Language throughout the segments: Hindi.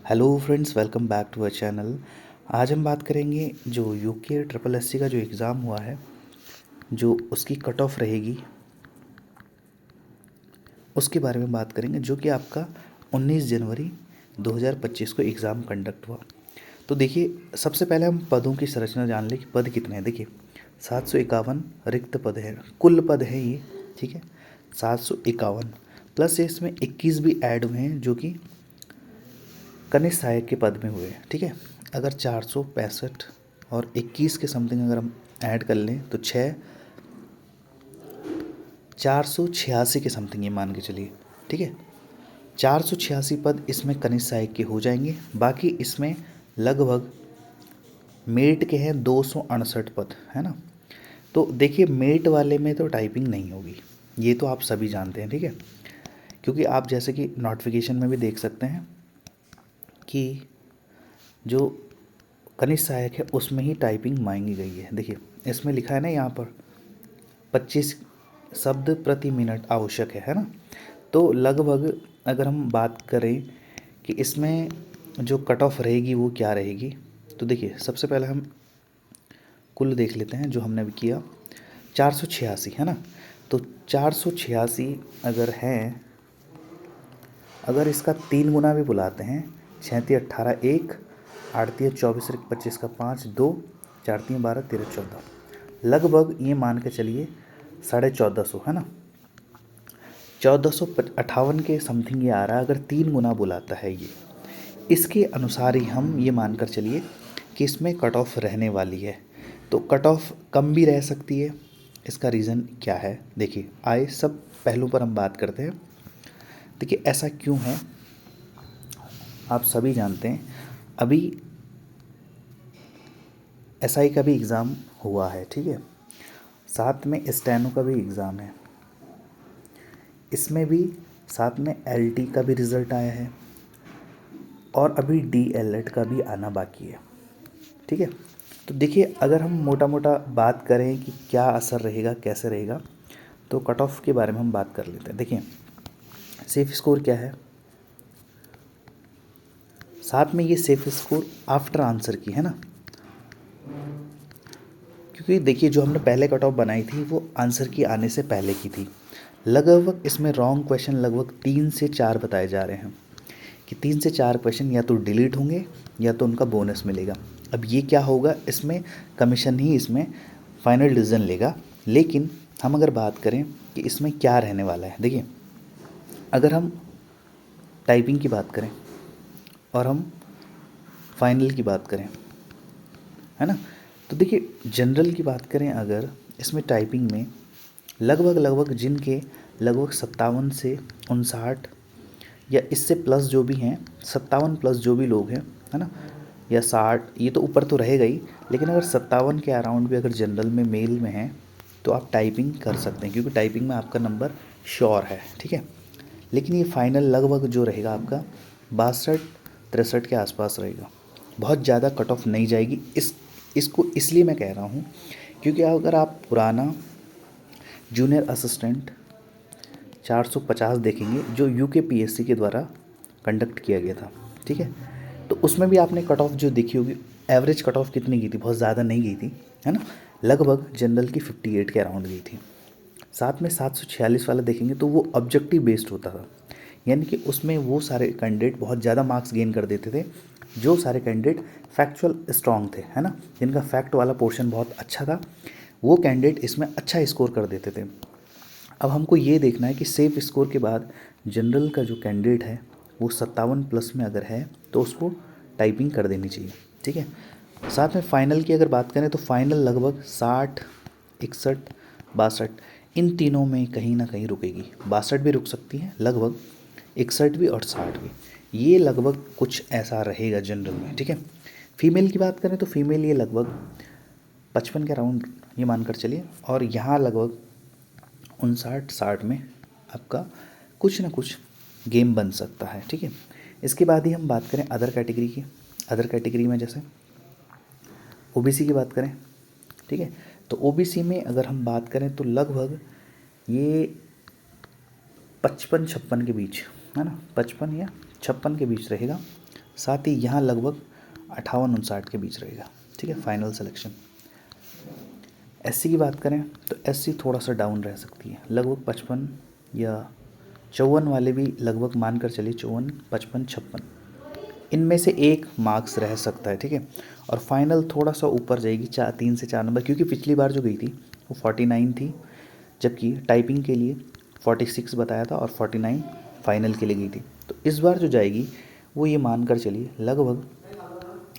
Hello friends, welcome back to our channel. आज हम बात करेंगे जो यूके ट्रिपल एससी का जो एग्ज़ाम हुआ है, जो उसकी कट ऑफ रहेगी उसके बारे में बात करेंगे, जो कि आपका 19 जनवरी 2025 को एग्ज़ाम कंडक्ट हुआ। तो देखिए, सबसे पहले हम पदों की संरचना जान लें कि पद कितने हैं। देखिए, 751 रिक्त पद है, कुल पद है ये, ठीक है। 751 प्लस इसमें 21 भी ऐड हुए हैं जो कि कनिष्ठ सहायक के पद में हुए हैं, ठीक है। अगर 465 और 21 के समथिंग अगर हम ऐड कर लें तो 486 के समथिंग ये मान के चलिए, ठीक है। 486 पद इसमें कनिष्ठ सहायक के हो जाएंगे। बाकी इसमें लगभग मेट के हैं 268 पद, है ना। तो देखिए, मेट वाले में तो टाइपिंग नहीं होगी, ये तो आप सभी जानते हैं, ठीक है। क्योंकि आप जैसे कि नोटिफिकेशन में भी देख सकते हैं कि जो कनिष्ठ सहायक है उसमें ही टाइपिंग मांगी गई है। देखिए, इसमें लिखा है ना यहाँ पर 25 शब्द प्रति मिनट आवश्यक है ना। तो लगभग अगर हम बात करें कि इसमें जो कट ऑफ रहेगी वो क्या रहेगी, तो देखिए, सबसे पहले हम कुल देख लेते हैं जो हमने अभी किया। 486 है ना। तो 486 अगर हैं, अगर इसका 3 गुना भी बुलाते हैं, 37 18 1, 8 24 25 का 5 2, 4 12 13 14, लगभग ये मान के चलिए 1450, है ना। 1458 के समथिंग ये आ रहा है अगर 3 गुना बुलाता है ये। इसके अनुसार ही हम ये मानकर चलिए कि इसमें कट ऑफ रहने वाली है। तो कट ऑफ कम भी रह सकती है। इसका रीज़न क्या है, देखिए, आए सब पहलू पर हम बात करते हैं। देखिए, ऐसा क्यों है, आप सभी जानते हैं। अभी एसआई का भी एग्ज़ाम हुआ है, ठीक है। साथ में स्टेनो का भी एग्ज़ाम है, इसमें भी साथ में एलटी का भी रिज़ल्ट आया है और अभी डीएलएड का भी आना बाकी है, ठीक है। तो देखिए, अगर हम मोटा मोटा बात करें कि क्या असर रहेगा, कैसे रहेगा, तो कट ऑफ के बारे में हम बात कर लेते हैं। देखिए, सेफ स्कोर क्या है, साथ में ये सेफ स्कोर आफ्टर आंसर की है ना। क्योंकि देखिए, जो हमने पहले कट ऑफ बनाई थी वो आंसर की आने से पहले की थी। लगभग इसमें रॉन्ग क्वेश्चन लगभग 3 से 4 बताए जा रहे हैं कि 3 से 4 क्वेश्चन या तो डिलीट होंगे या तो उनका बोनस मिलेगा। अब ये क्या होगा, इसमें कमीशन ही इसमें फाइनल डिसीजन लेगा। लेकिन हम अगर बात करें कि इसमें क्या रहने वाला है, देखिए, अगर हम टाइपिंग की बात करें और हम फाइनल की बात करें, है ना। तो देखिए, जनरल की बात करें अगर, इसमें टाइपिंग में लगभग जिनके लगभग 57 से 59 या इससे प्लस जो भी हैं, 57 प्लस जो भी लोग हैं, है ना, या 60, ये तो ऊपर तो रहेगा ही। लेकिन अगर 57 के अराउंड भी अगर जनरल में मेल में हैं तो आप टाइपिंग कर सकते हैं, क्योंकि टाइपिंग में आपका नंबर श्योर है, ठीक है। लेकिन ये फाइनल लगभग जो रहेगा आपका 62 63 के आसपास रहेगा। बहुत ज़्यादा कट ऑफ नहीं जाएगी। इसको इसलिए मैं कह रहा हूँ क्योंकि अगर आप पुराना जूनियर असिस्टेंट 450 देखेंगे जो यूके पीएससी के द्वारा कंडक्ट किया गया था, ठीक है। तो उसमें भी आपने कट ऑफ जो देखी होगी, एवरेज कट ऑफ कितनी गई थी, बहुत ज़्यादा नहीं गई थी, है ना। लगभग जनरल की 58 के अराउंड गई थी। साथ में 746 वाला देखेंगे तो वो ऑब्जेक्टिव बेस्ड होता था, यानी कि उसमें वो सारे कैंडिडेट बहुत ज़्यादा मार्क्स गेन कर देते थे जो सारे कैंडिडेट फैक्चुअल स्ट्रॉन्ग थे, है ना, जिनका फैक्ट वाला पोर्शन बहुत अच्छा था, वो कैंडिडेट इसमें अच्छा स्कोर कर देते थे। अब हमको ये देखना है कि सेफ स्कोर के बाद जनरल का जो कैंडिडेट है वो 57 प्लस में अगर है तो उसको टाइपिंग कर देनी चाहिए, ठीक है। साथ में फ़ाइनल की अगर बात करें तो फाइनल लगभग 60 61 62 इन तीनों में कहीं ना कहीं रुकेगी। 62 भी रुक सकती है लगभग, 61 भी और 60 भी, ये लगभग कुछ ऐसा रहेगा जनरल में, ठीक है। फीमेल की बात करें तो फीमेल ये लगभग 55 के अराउंड ये मानकर चलिए, और यहाँ लगभग 59 60 में आपका कुछ ना कुछ गेम बन सकता है, ठीक है। इसके बाद ही हम बात करें अदर कैटेगरी की। अदर कैटेगरी में जैसे ओबीसी की बात करें, ठीक है, तो ओबीसी में अगर हम बात करें तो लगभग ये 55 56 के बीच, है ना, 55 या 56 के बीच रहेगा। साथ ही यहाँ लगभग 58-59 के बीच रहेगा। ठीक है, फाइनल सिलेक्शन। एससी की बात करें तो एससी थोड़ा सा डाउन रह सकती है, लगभग 55 या 54 वाले भी लगभग मानकर चलिए 54, 55, 56 इनमें से एक मार्क्स रह सकता है। ठीक है, और फाइनल थोड़ा सा ऊपर जाएगी 3 से 4 नंबर, क्योंकि पिछली बार जो गई थी वो 49 थी, जबकि टाइपिंग के लिए 46 बताया था और 49 फाइनल के लिए गई थी। तो इस बार जो जाएगी वो ये मान कर चलिए लगभग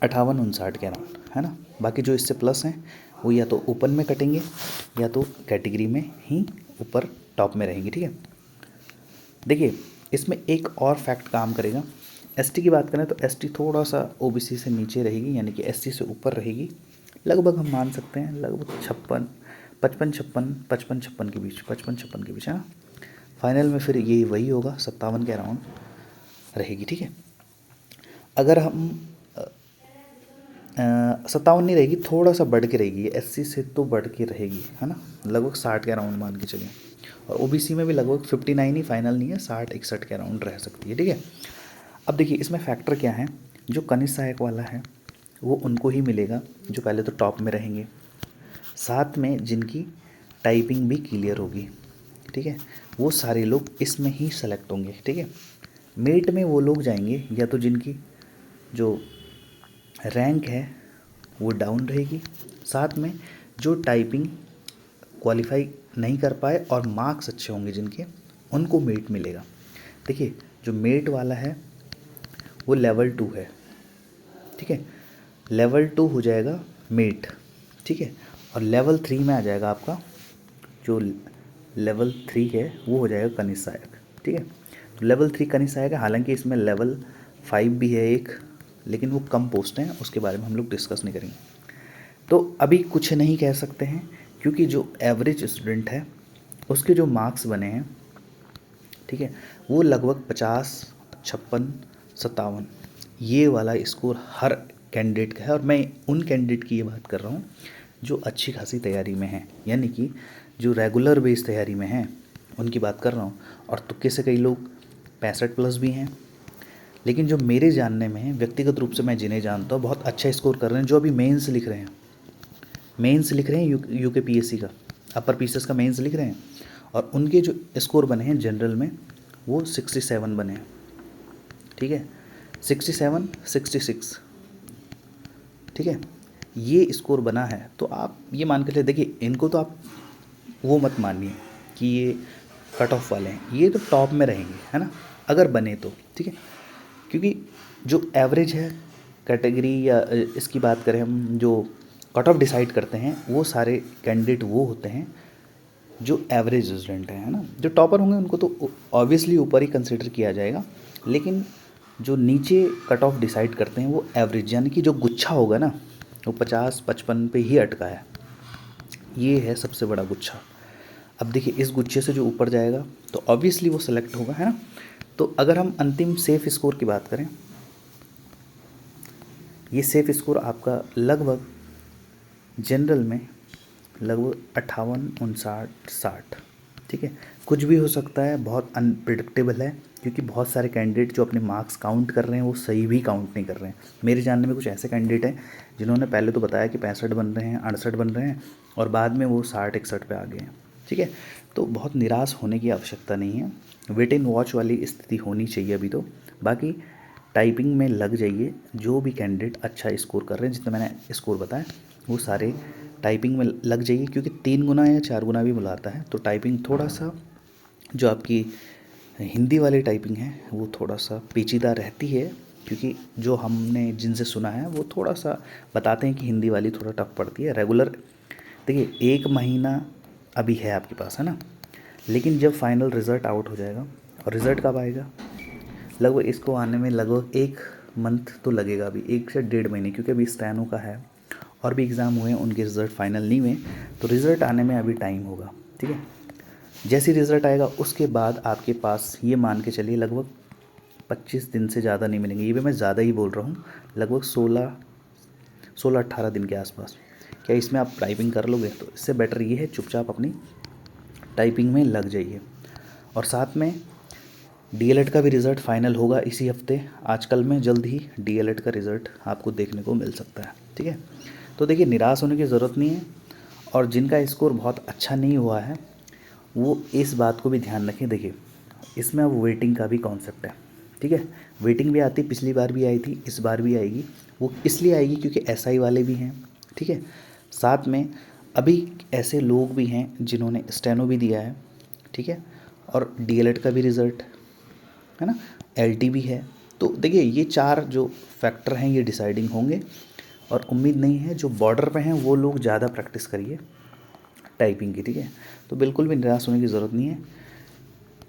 58-59 के अराउंड, है ना। बाकी जो इससे प्लस हैं वो या तो ओपन में कटेंगे या तो कैटेगरी में ही ऊपर टॉप में रहेंगी। ठीक है, देखिए इसमें एक और फैक्ट काम करेगा। एसटी की बात करें तो एसटी थोड़ा सा ओबीसी से नीचे रहेगी, यानी कि एससी से ऊपर रहेगी, लगभग हम मान सकते हैं लगभग 55 के बीच, 55-56 के बीच, है ना। फाइनल में फिर ये वही होगा 57 के अराउंड रहेगी। ठीक है, अगर हम 57 नहीं रहेगी, थोड़ा सा बढ़ के रहेगी, एससी से तो बढ़ के रहेगी, है ना, लगभग 60 के अराउंड मान के चलिए। और ओबीसी में भी लगभग 59 ही, फाइनल नहीं है, 60-61 के अराउंड रह सकती है। ठीक है, अब देखिए इसमें फैक्टर क्या है, जो कनिष्ठ सहायक वाला है वो उनको ही मिलेगा जो पहले तो टॉप में रहेंगे, साथ में जिनकी टाइपिंग भी क्लियर होगी। ठीक है, वो सारे लोग इसमें ही सेलेक्ट होंगे। ठीक है, मेट में वो लोग जाएंगे या तो जिनकी जो रैंक है वो डाउन रहेगी, साथ में जो टाइपिंग क्वालिफाई नहीं कर पाए और मार्क्स अच्छे होंगे जिनके, उनको मेट मिलेगा। देखिए जो मेट वाला है वो लेवल 2 है। ठीक है, लेवल 2 हो जाएगा मेट। ठीक है, और लेवल 3 में आ जाएगा आपका, जो लेवल 3 है वो हो जाएगा कनिष्ठ सहायक। ठीक है, तो लेवल 3 कनिष्ठ सहायक है, हालांकि इसमें लेवल 5 भी है एक, लेकिन वो कम पोस्ट हैं, उसके बारे में हम लोग डिस्कस नहीं करेंगे। तो अभी कुछ नहीं कह सकते हैं, क्योंकि जो एवरेज स्टूडेंट है उसके जो मार्क्स बने हैं, ठीक है, वो लगभग 50, 56, 57 ये वाला स्कोर हर कैंडिडेट का है। और मैं उन कैंडिडेट की ये बात कर रहा हूँ जो अच्छी खासी तैयारी में हैं, यानी कि जो रेगुलर बेस तैयारी में हैं उनकी बात कर रहा हूँ। और तुक्के से कई लोग 65+ भी हैं, लेकिन जो मेरे जानने में है, व्यक्तिगत रूप से मैं जिन्हें जानता हूँ बहुत अच्छा स्कोर कर रहे हैं, जो अभी मेंस लिख रहे हैं, यूके पीएससी का, अपर पीसीएस का मेंस लिख रहे हैं, और उनके जो स्कोर बने हैं जनरल में वो 67 बने हैं। ठीक है, 67, 66, ठीक है, ये स्कोर बना है। तो आप ये मान कर चलिए, देखिए इनको तो आप वो मत मानिए कि ये कट ऑफ वाले हैं, ये तो टॉप में रहेंगे, है ना, अगर बने तो। ठीक है, क्योंकि जो एवरेज है कैटेगरी या इसकी बात करें हम, जो कट ऑफ डिसाइड करते हैं वो सारे कैंडिडेट वो होते हैं जो एवरेज स्टूडेंट है ना। जो टॉपर होंगे उनको तो ऑब्वियसली ऊपर ही कंसिडर किया जाएगा, लेकिन जो नीचे कट ऑफ डिसाइड करते हैं वो एवरेज, यानी कि जो गुच्छा होगा ना वो 50-55 पे ही अटका है, ये है सबसे बड़ा गुच्छा। अब देखिए इस गुच्छे से जो ऊपर जाएगा तो ऑब्वियसली वो सिलेक्ट होगा, है ना। तो अगर हम अंतिम सेफ स्कोर की बात करें, ये सेफ स्कोर आपका लगभग जनरल में लगभग 58, 59, 60। ठीक है, कुछ भी हो सकता है, बहुत अनप्रिडिक्टेबल है, क्योंकि बहुत सारे कैंडिडेट जो अपने मार्क्स काउंट कर रहे हैं वो सही भी काउंट नहीं कर रहे हैं। मेरे जानने में कुछ ऐसे कैंडिडेट हैं जिन्होंने पहले तो बताया कि 65 बन रहे हैं, 68 बन रहे हैं, और बाद में वो 60-61 पे आ गए हैं। ठीक है, तो बहुत निराश होने की आवश्यकता नहीं है, वेट एंड वॉच वाली स्थिति होनी चाहिए अभी तो। बाकी टाइपिंग में लग जाइए, जो भी कैंडिडेट अच्छा स्कोर कर रहे हैं, जितना मैंने स्कोर बताया वो सारे टाइपिंग में लग जाइए, क्योंकि 3 गुना या 4 गुना भी बुलाता है। तो टाइपिंग थोड़ा सा, जो आपकी हिंदी वाली टाइपिंग है वो थोड़ा सा पेचीदा रहती है, क्योंकि जो हमने जिनसे सुना है वो थोड़ा सा बताते हैं कि हिंदी वाली थोड़ा टफ पड़ती है। रेगुलर देखिए 1 महीना अभी है आपके पास, है ना, लेकिन जब फाइनल रिज़ल्ट आउट हो जाएगा, और रिज़ल्ट कब आएगा, लगभग इसको आने में लगभग 1 मंथ तो लगेगा, अभी 1 से 1.5 महीने, क्योंकि अभी स्टैनो का है और भी एग्ज़ाम हुए हैं, उनके रिज़ल्ट फाइनल नहीं हुए, तो रिज़ल्ट आने में अभी टाइम होगा। ठीक है, जैसे रिज़ल्ट आएगा उसके बाद आपके पास ये मान के चलिए लगभग 25 दिन से ज़्यादा नहीं मिलेंगे, ये भी मैं ज़्यादा ही बोल रहा हूँ, लगभग 16-18 दिन के आसपास। क्या इसमें आप टाइपिंग कर लोगे? तो इससे बेटर ये है चुपचाप अपनी टाइपिंग में लग जाइए। और साथ में डीएलएड का भी रिज़ल्ट फाइनल होगा इसी हफ्ते, आजकल में जल्द ही डीएलएड का रिज़ल्ट आपको देखने को मिल सकता है। ठीक है, तो देखिए निराश होने की ज़रूरत नहीं है, और जिनका स्कोर बहुत अच्छा नहीं हुआ है वो इस बात को भी ध्यान रखें। देखिए इसमें अब वेटिंग का भी कॉन्सेप्ट है। ठीक है, वेटिंग भी आती, पिछली बार भी आई थी, इस बार भी आएगी। वो इसलिए आएगी क्योंकि एसआई वाले भी हैं। ठीक है, साथ में अभी ऐसे लोग भी हैं जिन्होंने स्टेनो भी दिया है। ठीक है, और डीएलएड का भी रिज़ल्ट है ना, एलटी भी है। तो देखिए ये चार जो फैक्टर हैं ये डिसाइडिंग होंगे, और उम्मीद नहीं है जो बॉर्डर पे हैं वो लोग ज़्यादा प्रैक्टिस करिए टाइपिंग की। ठीक है, तो बिल्कुल भी निराश होने की ज़रूरत नहीं है,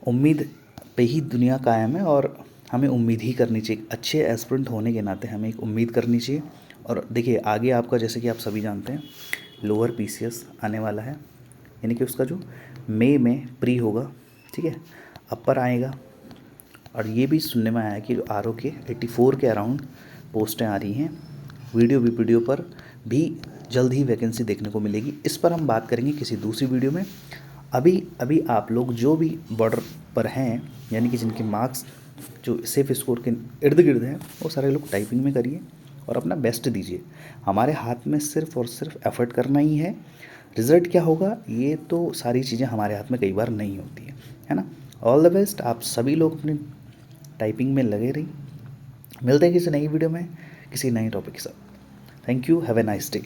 उम्मीद पे ही दुनिया कायम है, और हमें उम्मीद ही करनी चाहिए। अच्छे एस्पिरेंट होने के नाते हमें एक उम्मीद करनी चाहिए। और देखिए आगे आपका, जैसे कि आप सभी जानते हैं, लोअर पीसीएस आने वाला है, यानी कि उसका जो मई में प्री होगा। ठीक है, अपर आएगा, और ये भी सुनने में आया है कि आरओ के 84 के अराउंड पोस्टें आ रही हैं। वीडियो पर भी जल्द ही वैकेंसी देखने को मिलेगी। इस पर हम बात करेंगे किसी दूसरी वीडियो में। अभी अभी आप लोग जो भी बॉर्डर पर हैं, यानी कि जिनके मार्क्स जो सेफ स्कोर के इर्द गिर्द हैं, वो सारे लोग टाइपिंग में करिए और अपना बेस्ट दीजिए। हमारे हाथ में सिर्फ और सिर्फ एफर्ट करना ही है। रिज़ल्ट क्या होगा ये तो सारी चीज़ें हमारे हाथ में कई बार नहीं होती है ना। ऑल द बेस्ट, आप सभी लोग अपने टाइपिंग में लगे रहिए। मिलते हैं किसी नई वीडियो में किसी नए टॉपिक के साथ। Thank you, have a nice day.